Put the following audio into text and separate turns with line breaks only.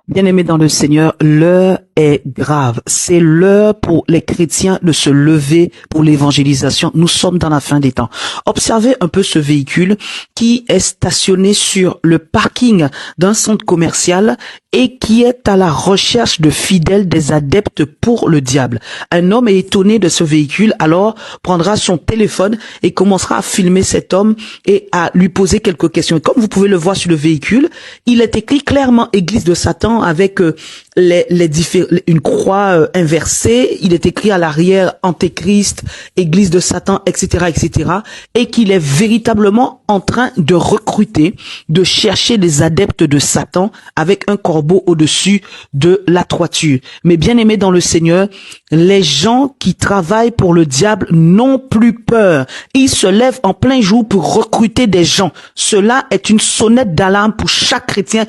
Bien-aimés dans le Seigneur, l'heure est grave. C'est l'heure pour les chrétiens de se lever pour l'évangélisation. Nous sommes dans la fin des temps. Observez un peu ce véhicule qui est stationné sur le parking d'un centre commercial et qui est à la recherche de fidèles, des adeptes pour le diable. Un homme est étonné de ce véhicule, alors prendra son téléphone et commencera à filmer cet homme et à lui poser quelques questions. Et comme vous pouvez le voir sur le véhicule, il est écrit clairement Église de Satan avec une croix inversée. Il est écrit à l'arrière Antéchrist, Église de Satan, etc., etc. Et qu'il est véritablement en train de recruter, de chercher des adeptes de Satan avec un corbeau au-dessus de la toiture. Mais bien aimés dans le Seigneur, les gens qui travaillent pour le diable n'ont plus peur. Ils se lèvent en plein jour pour recruter des gens. Cela est une sonnette d'alarme pour chaque chrétien,